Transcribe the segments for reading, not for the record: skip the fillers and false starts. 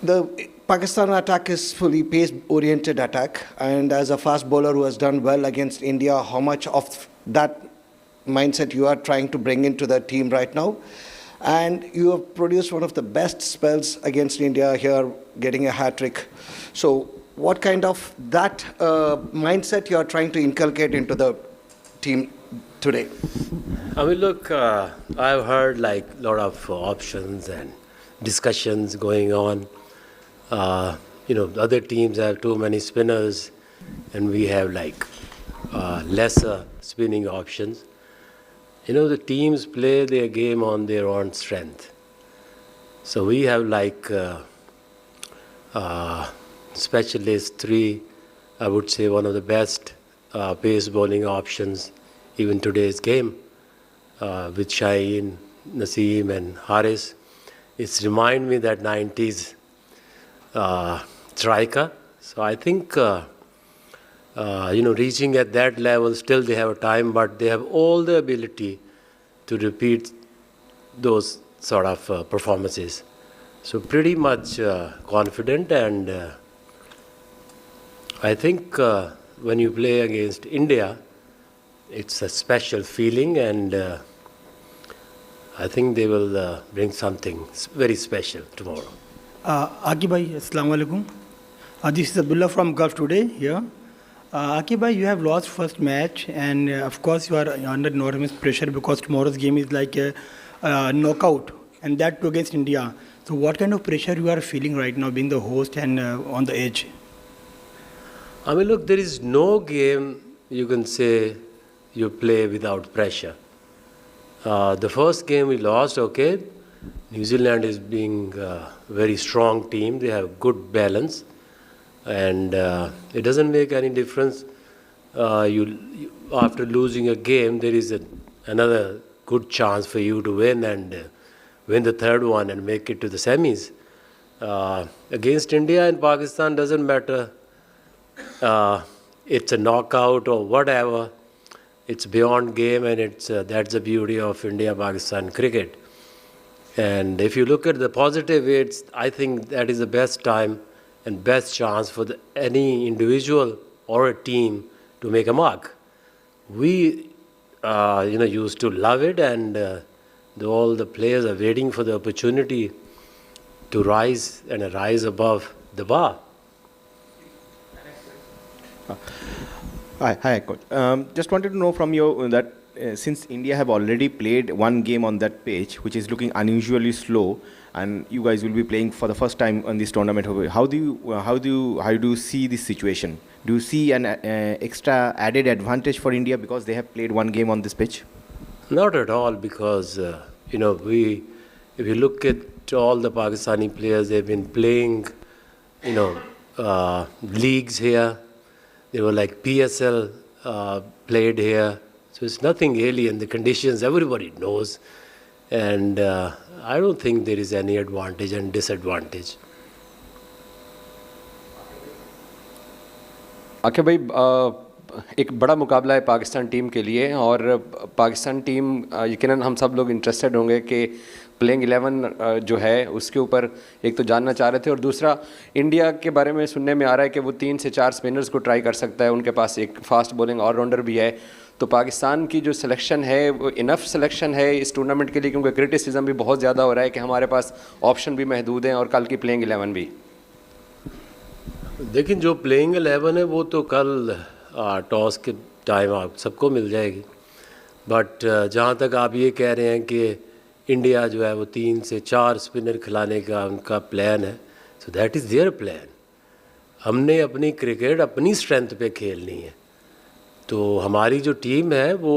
The Pakistan attack is fully pace-oriented attack, and as a fast bowler who has done well against India, how much of that mindset you are trying to bring into the team right now? And you have produced one of the best spells against India here, getting a hat-trick. So what kind of that mindset you are trying to inculcate into the team today? I mean, look, I've heard like a lot of options and discussions going on. Other teams have too many spinners, and we have like lesser spinning options. The teams play their game on their own strength. So we have like specialist three, I would say one of the best pace bowling options even today's game with Shaheen, Naseem and Haris. It's remind me that 90s striker. So I think reaching at that level, still they have a time, but they have all the ability to repeat those sort of performances. So pretty much confident, and I think when you play against India, it's a special feeling, and I think they will bring something very special tomorrow. Akib bhai, Assalamu alaikum. This is Abdullah from Gulf Today here. Akib bhai, you have lost first match, and of course you are under enormous pressure because tomorrow's game is like a knockout, and that too against India. So what kind of pressure you are feeling right now, being the host and on the edge? I mean, look, there is no game you can say you play without pressure. The first game we lost, okay. New Zealand is being a very strong team. They have good balance, and it doesn't make any difference. After losing a game, there is another good chance for you to win and win the third one and make it to the semis. Against India and Pakistan, doesn't matter. It's a knockout or whatever. It's beyond game, and that's the beauty of India-Pakistan cricket. And if you look at the positive, I think that is the best time and best chance for any individual or a team to make a mark. We, used to love it, and all the players are waiting for the opportunity to rise above the bar. Hi, coach. Just wanted to know from you that since India have already played one game on that pitch, which is looking unusually slow, and you guys will be playing for the first time on this tournament, how do you see this situation? Do you see an extra added advantage for India because they have played one game on this pitch? Not at all, because if you look at all the Pakistani players, they've been playing, leagues here. They were like PSL played here. So it's nothing alien. The conditions everybody knows. And I don't think there is any advantage and disadvantage. आके भाई एक बड़ा मुकाबला है Pakistan team के लिए, और Pakistan team यकीनन हम सब लोग इंटरेस्टेड होंगे कि प्लेइंग 11 जो है उसके ऊपर एक तो जानना चाह रहे थे, और दूसरा इंडिया के बारे में सुनने में आ रहा है कि वो 3 से 4 स्पिनर्स को ट्राई कर सकता है, उनके पास एक फास्ट बॉलिंग ऑलराउंडर भी है। तो पाकिस्तान की जो सिलेक्शन है वो इनफ सिलेक्शन है इस टूर्नामेंट के लिए, क्योंकि क्रिटिसिज्म भी बहुत ज़्यादा हो रहा है कि हमारे पास ऑप्शन भी महदूद हैं और कल की प्लेइंग 11 भी। लेकिन जो प्लेइंग 11 है वो तो कल टॉस के टाइम आप सबको मिल जाएगी। बट जहाँ तक आप ये कह रहे हैं कि इंडिया जो है वो 3 से 4 स्पिनर खिलाने का उनका प्लान है, so that is their plan. हमने अपनी क्रिकेट अपनी स्ट्रेंथ पे खेलनी है। तो हमारी जो टीम है वो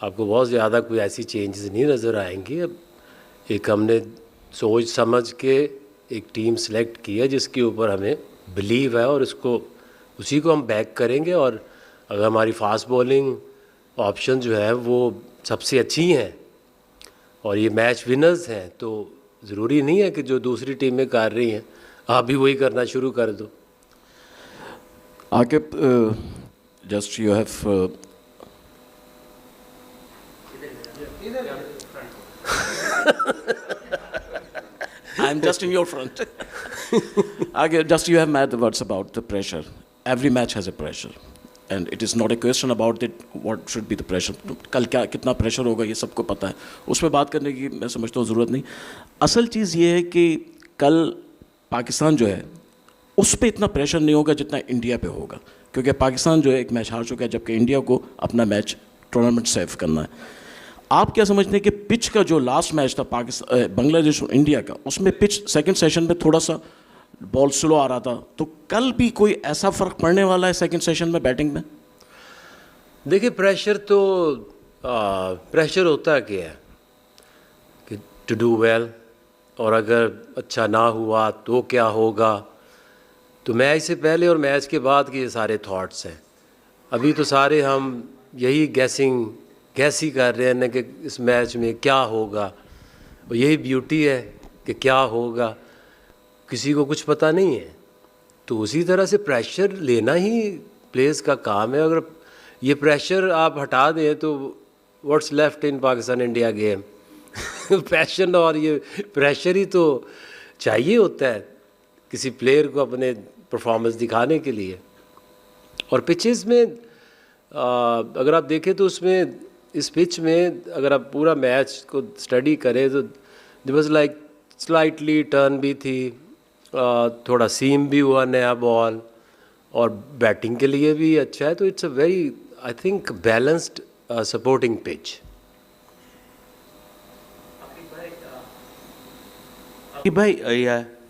आपको बहुत ज़्यादा कोई ऐसी चेंजेस नहीं नज़र आएंगी। अब एक हमने सोच समझ के एक टीम सेलेक्ट की है जिसके ऊपर हमें बिलीव है, और उसी को हम बैक करेंगे। और अगर हमारी फास्ट बॉलिंग ऑप्शन जो है वो सबसे अच्छी हैं और ये मैच विनर्स हैं, तो ज़रूरी नहीं है कि जो दूसरी टीमें कर रही हैं आप भी वही करना शुरू कर दो। Akib, just you have I'm just in your front. Again, just you have mad words about the pressure. Every match has a pressure. And it is not a question about it, what should be the pressure. कल क्या कितना pressure होगा ये सबको पता है. उस पर बात करने की मैं समझता हूँ ज़रूरत नहीं. असल चीज़ ये है कि कल पाकिस्तान जो है उस पर इतना प्रेशर नहीं होगा जितना इंडिया पे होगा, क्योंकि पाकिस्तान जो है एक मैच हार चुका है, जबकि इंडिया को अपना मैच टूर्नामेंट सेव करना है. आप क्या समझते हैं कि पिच का जो लास्ट मैच था पाकिस्तान बांग्लादेश और इंडिया का, उसमें पिच सेकंड सेशन में थोड़ा सा बॉल स्लो आ रहा था, तो कल भी कोई ऐसा फ़र्क पड़ने वाला है सेकंड सेशन में बैटिंग में? देखिए प्रेशर तो प्रेशर होता क्या है कि टू डू वेल, और अगर अच्छा ना हुआ तो क्या होगा. तो मैच से पहले और मैच के बाद के ये सारे थॉट्स हैं. अभी तो सारे हम यही गैस ही कर रहे हैं ना कि इस मैच में क्या होगा, और यही ब्यूटी है कि क्या होगा, किसी को कुछ पता नहीं है. तो उसी तरह से प्रेशर लेना ही प्लेयर्स का काम है. अगर ये प्रेशर आप हटा दें तो what's left in Pakistan India game. Passion और ये प्रेशर ही तो चाहिए होता है किसी प्लेयर को अपने परफॉर्मेंस दिखाने के लिए. और पिचेस में अगर आप देखें तो उसमें इस पिच में अगर आप पूरा मैच को स्टडी करें तो there was like slightly turn भी थी, थोड़ा सीम भी हुआ नया बॉल, और बैटिंग के लिए भी अच्छा है. तो it's a very I think balanced supporting pitch. कि भाई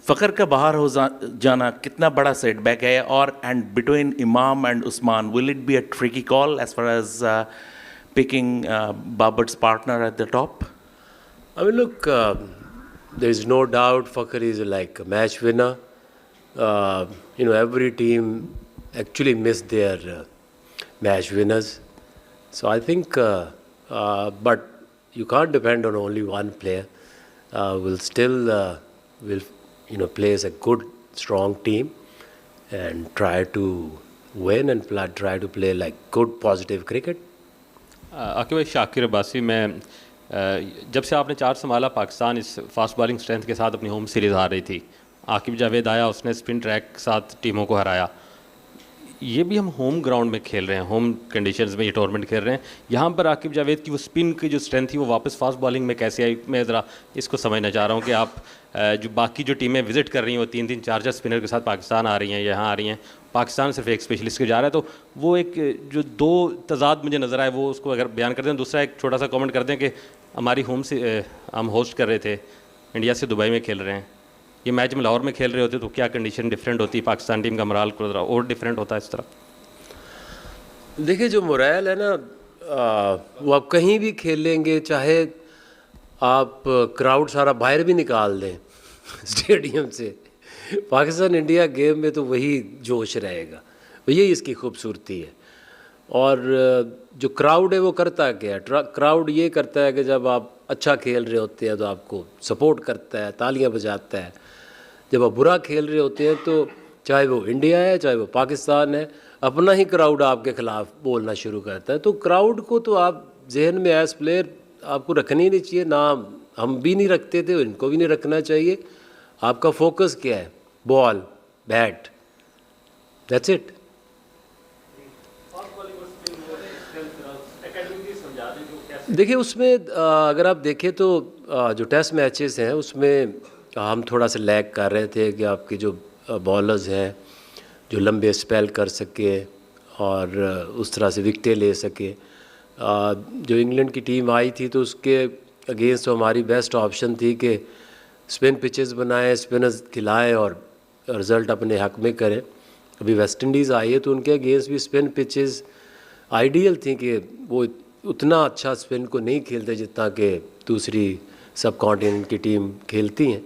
फ़खर का बाहर हो जाना कितना बड़ा सेटबैक है, और and between Imam and Usman will it be a tricky call as far as picking Babar's partner at the top? I mean, look, there is no doubt Fakhar is like a match winner. Every team actually missed their match winners. So I think, but you can't depend on only one player. We'll still play as a good, strong team and try to win and try to play like good, positive cricket. Aqib भाई, शाकिर अब्बासी, मैं जब से आपने चार संभाला पाकिस्तान इस fast bowling strength के साथ अपनी होम सीरीज़ हार रही थी. आकिब जावेद आया, उसने स्पिन ट्रैक के साथ टीमों को हराया. ये भी हम होम ग्राउंड में खेल रहे हैं, होम कंडीशंस में ये टूर्नामेंट खेल रहे हैं. यहाँ पर आकिब जावेद की वो स्पिन की जो स्ट्रेंथ थी वो वापस फास्ट बॉलिंग में कैसे आई? मैं ज़रा इसको समझना चाह रहा हूँ कि आप जो बाकी जो टीमें विज़िट कर रही हैं वो 3-3, 4-4 स्पिनर के साथ पाकिस्तान आ रही हैं, यहाँ आ रही हैं. पाकिस्तान सिर्फ एक स्पेशलिस्ट के जा रहा है. तो वो एक जो दो तजाद मुझे नज़र आए वो उसको अगर बयान कर दें. दूसरा एक छोटा सा कमेंट कर दें कि हमारी होम से हम होस्ट कर रहे थे, इंडिया से दुबई में खेल रहे हैं. ये मैच में लाहौर में खेल रहे होते तो क्या कंडीशन डिफरेंट होती? पाकिस्तान टीम का मोराल और डिफरेंट होता है इस तरह? देखिए जो मोरल है ना, वो आप कहीं भी खेल लेंगे, चाहे आप क्राउड सारा बाहर भी निकाल दें स्टेडियम से, पाकिस्तान इंडिया गेम में तो वही जोश रहेगा. यही इसकी खूबसूरती है. और जो क्राउड है वो करता क्या है? क्राउड ये करता है कि जब आप अच्छा खेल रहे होते हैं तो आपको सपोर्ट करता है, तालियां बजाता है. जब आप बुरा खेल रहे होते हैं तो चाहे वो इंडिया है चाहे वो पाकिस्तान है, अपना ही क्राउड आपके ख़िलाफ़ बोलना शुरू करता है. तो क्राउड को तो आप जहन में एज प्लेयर आपको रखनी नहीं चाहिए, ना हम भी नहीं रखते थे, इनको भी नहीं रखना चाहिए. आपका फोकस क्या है? Ball, bat, that's it. देखिए उसमें अगर आप देखें तो जो टेस्ट मैचेस हैं उसमें हम थोड़ा सा लैग कर रहे थे कि आपके जो बॉलर्स हैं जो लंबे स्पेल कर सके और उस तरह से विकटें ले सके. जो इंग्लैंड की टीम आई थी तो उसके अगेंस्ट तो हमारी बेस्ट ऑप्शन थी कि स्पिन पिचेस बनाएं, स्पिनर्स खिलाएं और रिज़ल्ट अपने हक में करें. अभी वेस्ट इंडीज़ आई है तो उनके अगेंस्ट भी स्पिन पिचेस आइडियल थी कि वो उतना अच्छा स्पिन को नहीं खेलते जितना कि दूसरी सब कॉन्टिनेंट की टीम खेलती हैं.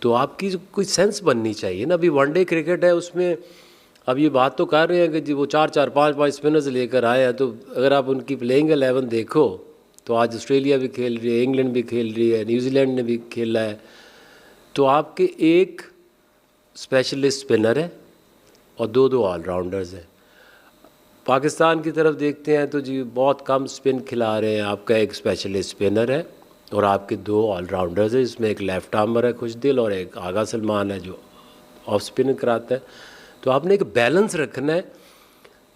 तो आपकी कोई सेंस बननी चाहिए ना. अभी वनडे क्रिकेट है, उसमें अब ये बात तो कर रहे हैं कि जी वो 4-4, 5-5 स्पिनर्स लेकर आए हैं. तो अगर आप उनकी प्लेइंग 11 देखो तो आज ऑस्ट्रेलिया भी खेल रही है, इंग्लैंड भी खेल रही है, न्यूजीलैंड ने भी खेला है. तो आपके एक स्पेशलिस्ट स्पिनर है और 2-2 ऑलराउंडर्स हैं. पाकिस्तान की तरफ देखते हैं तो जी बहुत कम स्पिन खिला रहे हैं. आपका एक स्पेशलिस्ट स्पिनर है और आपके 2 ऑलराउंडर्स हैं, इसमें एक लेफ्ट आर्मर है खुशदिल और एक आगा सलमान है जो ऑफ स्पिन कराता है। तो आपने एक बैलेंस रखना है,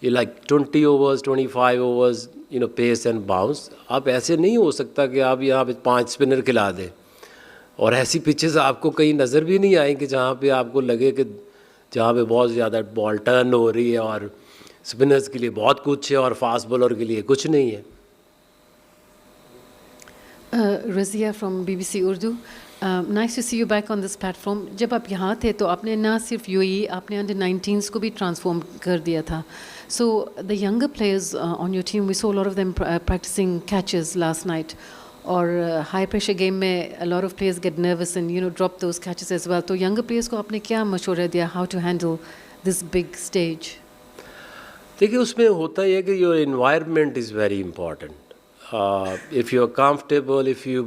ये like 20 overs 25 overs pace and bounce. आप ऐसे नहीं हो सकता कि आप यहाँ पे 5 स्पिनर खिला दें, और ऐसी पिचेस आपको कहीं नज़र भी नहीं आएंगी जहाँ पे आपको लगे कि जहाँ पे बहुत ज़्यादा बॉल टर्न हो रही है और स्पिनर्स के लिए बहुत कुछ है और फास्ट बॉलर के लिए कुछ नहीं है। Razia from BBC Urdu, nice to see you back on this platform. जब आप यहाँ थे तो आपने ना सिर्फ यूएई, आपने अंडर 19s को भी ट्रांसफॉर्म कर दिया था। So the younger players on your team, we saw lot of them practicing catches last night, और हाई प्रेशर गेम में a lot of players get nervous and drop those catches as well. तो younger players को आपने क्या मशवरा दिया, how to handle this big stage? देखिए उसमें होता ही है कि your environment is very important. If you are comfortable, if you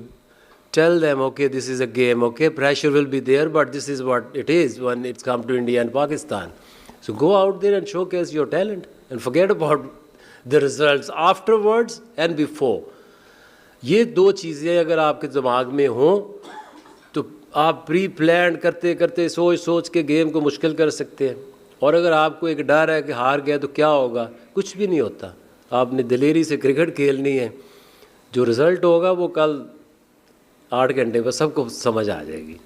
tell them, okay, this is a game, okay, pressure will be there, but this is what it is when it's come to India and Pakistan. So go out there and showcase your talent and forget about the results afterwards and before. ये 2 चीज़ें अगर आपके दिमाग में हों तो आप pre plan करते करते सोच के गेम को मुश्किल कर सकते हैं। और अगर आपको एक डर है कि हार गया तो क्या होगा, कुछ भी नहीं होता। आपने दिलेरी से क्रिकेट खेलनी है, जो रिज़ल्ट होगा वो कल 8 घंटे में सबको समझ आ जाएगी।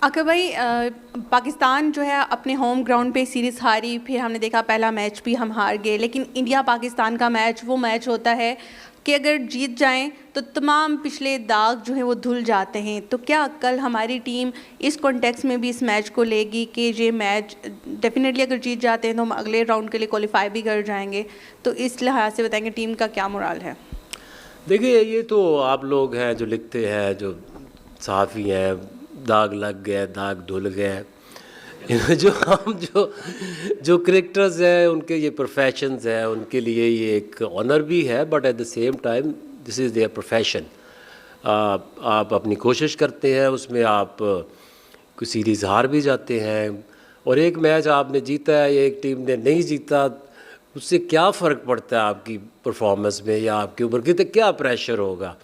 अकबर भाई, पाकिस्तान जो है अपने होम ग्राउंड पे सीरीज़ हारी, फिर हमने देखा पहला मैच भी हम हार गए, लेकिन इंडिया पाकिस्तान का मैच वो मैच होता है कि अगर जीत जाएं तो तमाम पिछले दाग जो हैं वो धुल जाते हैं। तो क्या कल हमारी टीम इस कॉन्टेक्स्ट में भी इस मैच को लेगी कि ये मैच डेफिनेटली अगर जीत जाते हैं तो हम अगले राउंड के लिए क्वालिफाई भी कर जाएंगे? तो इस लिहाज से बताएंगे टीम का क्या मोराल है? देखिए ये तो आप लोग हैं जो लिखते हैं, जो सहाफ़ी हैं, दाग लग गए, दाग धुल गए। जो हम जो क्रिकेटर्स हैं उनके ये प्रोफेशंस हैं, उनके लिए ये एक ऑनर भी है, but at the same time this is their profession. आप अपनी कोशिश करते हैं, उसमें आप कोई सीरीज़ हार भी जाते हैं, और एक मैच आपने जीता है, एक टीम ने नहीं जीता, उससे क्या फ़र्क पड़ता है आपकी परफॉर्मेंस में या आपके ऊपर कितने क्या प्रेशर होगा,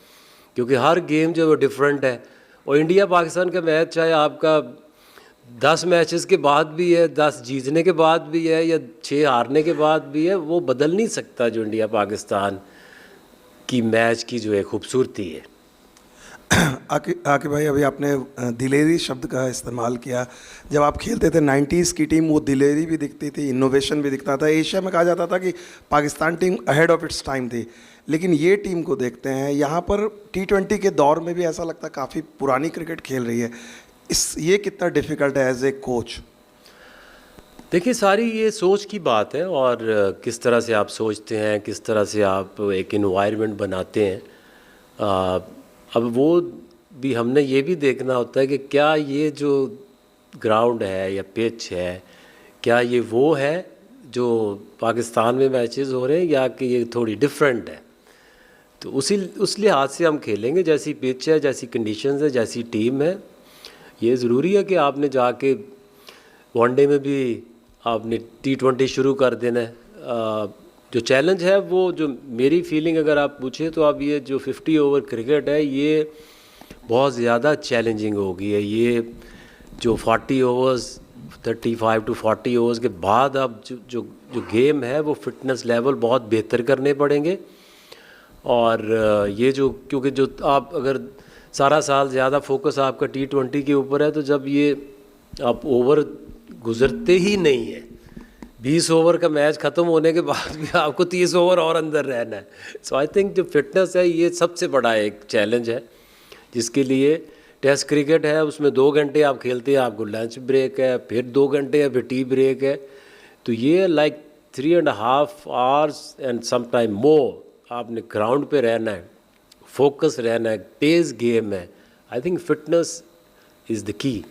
क्योंकि हर गेम जो है वो डिफरेंट है। और इंडिया पाकिस्तान का मैच चाहे आपका 10 मैचेस के बाद भी है, 10 जीतने के बाद भी है या 6 हारने के बाद भी है, वो बदल नहीं सकता जो इंडिया पाकिस्तान की मैच की जो है खूबसूरती है। आके भाई, अभी आपने दिलेरी शब्द का इस्तेमाल किया। जब आप खेलते थे 90s की टीम, वो दिलेरी भी दिखती थी, इनोवेशन भी दिखता था। एशिया में कहा जाता था कि Pakistan team ahead of its time थी, लेकिन ये टीम को देखते हैं यहाँ पर T20 के दौर में भी ऐसा लगता है काफ़ी पुरानी क्रिकेट खेल रही है। ये कितना डिफ़िकल्ट है एज ए कोच? देखिए सारी ये सोच की बात है, और किस तरह से आप सोचते हैं, किस तरह से आप एक एनवायरनमेंट बनाते हैं। अब वो भी हमने ये भी देखना होता है कि क्या ये जो ग्राउंड है या पिच है, क्या ये वो है जो पाकिस्तान में मैचेस हो रहे हैं या कि ये थोड़ी डिफरेंट है। तो उस लिहाज से हम खेलेंगे, जैसी पिच है, जैसी कंडीशंस है, जैसी टीम है। ये ज़रूरी है कि आपने जाके वनडे में भी आपने T20 शुरू कर देना है। जो चैलेंज है वो, जो मेरी फीलिंग अगर आप पूछे तो अब ये जो 50 ओवर क्रिकेट है ये बहुत ज़्यादा चैलेंजिंग हो गई है। ये जो 40 ओवर्स 35 to 40 ओवर्स के बाद अब जो गेम है वो फिटनेस लेवल बहुत बेहतर करने पड़ेंगे। और ये जो, क्योंकि जो आप अगर सारा साल ज़्यादा फोकस आपका T20 के ऊपर है, तो जब ये आप ओवर गुज़रते ही नहीं है, 20 ओवर का मैच ख़त्म होने के बाद भी आपको 30 ओवर और अंदर रहना है। सो आई थिंक जो फिटनेस है ये सबसे बड़ा एक चैलेंज है, जिसके लिए टेस्ट क्रिकेट है, उसमें 2 घंटे आप खेलते हैं, आपको लंच ब्रेक है, फिर 2 घंटे है, फिर टी ब्रेक है। तो ये like 3.5 hours and some time more आपने ग्राउंड पे रहना है, फोकस रहना है, तेज़ गेम है। I think fitness is the key.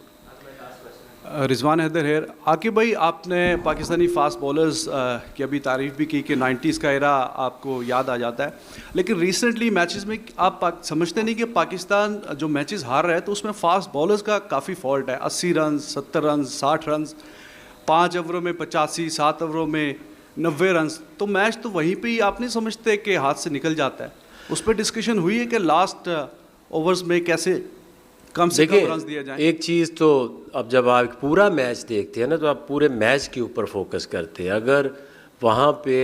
Rizwan Haider hair. Aqib भाई, आपने पाकिस्तानी फास्ट बॉलर्स की अभी तारीफ़ भी की कि 90s का एरा आपको याद आ जाता है, लेकिन रिसेंटली मैचेस में आप समझते नहीं कि पाकिस्तान जो मैचेस हार रहा है तो उसमें फास्ट बॉलर्स का काफ़ी फॉल्ट है? 80 रन, 70 रन, 60 रन, 5 ओवरों में 85, 7 ओवरों में 90 रन, तो मैच तो वहीं पे ही आप नहीं समझते कि हाथ से निकल जाता है? उस पर डिस्कशन हुई है कि लास्ट ओवर्स में कैसे कम से कम रन दिए जाएं? एक चीज़ तो अब जब आप पूरा मैच देखते हैं ना तो आप पूरे मैच के ऊपर फोकस करते हैं। अगर वहाँ पे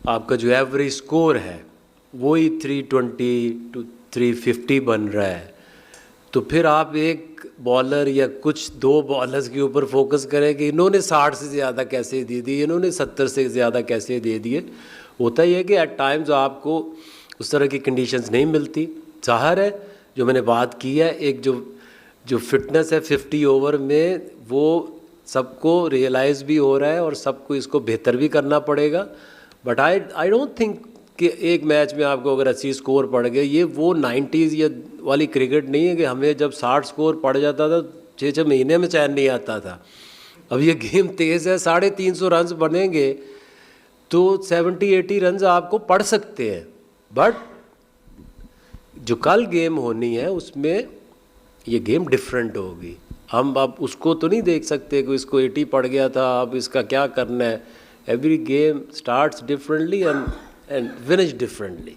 आपका जो एवरेज स्कोर है वही 320 to 350 बन रहा है, तो फिर आप एक बॉलर या कुछ दो बॉलर्स के ऊपर फोकस करें कि इन्होंने 60 से ज़्यादा कैसे दे दिए, इन्होंने 70 से ज़्यादा कैसे दे दिए। होता ही है कि एट टाइम्स आपको उस तरह की कंडीशंस नहीं मिलती। ज़ाहिर है जो मैंने बात की है, एक जो फिटनेस है 50 ओवर में, वो सबको रियलाइज़ भी हो रहा है और सबको इसको बेहतर भी करना पड़ेगा। बट आई डोंट थिंक कि एक मैच में आपको अगर 80 स्कोर पड़ गए, ये वो 90s या वाली क्रिकेट नहीं है कि हमें जब 60 स्कोर पड़ जाता था 6-6 महीने में चैन नहीं आता था। अब ये गेम तेज़ है, 350 रन्स बनेंगे तो 70-80 रन्स आपको पड़ सकते हैं। बट जो कल गेम होनी है उसमें ये गेम डिफरेंट होगी। हम अब उसको तो नहीं देख सकते कि इसको 80 पड़ गया था, अब इसका क्या करना है। Every game starts differently and finish differently.